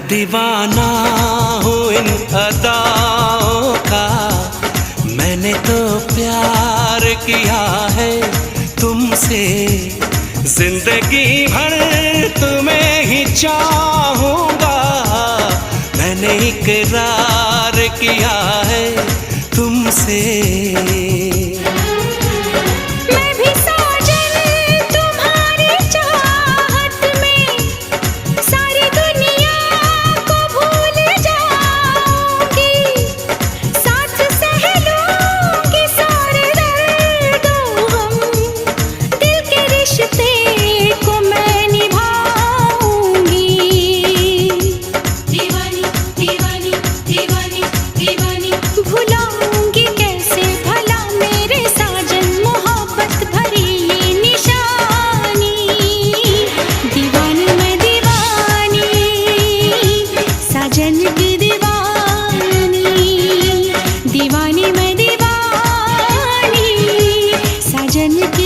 दीवाना हूँ इन अदाओं का, मैंने तो प्यार किया है तुमसे, जिंदगी भर तुम्हें ही चाहूँगा, मैंने इकरार किया है तुमसे। दीवानी मैं दीवानी, साजन की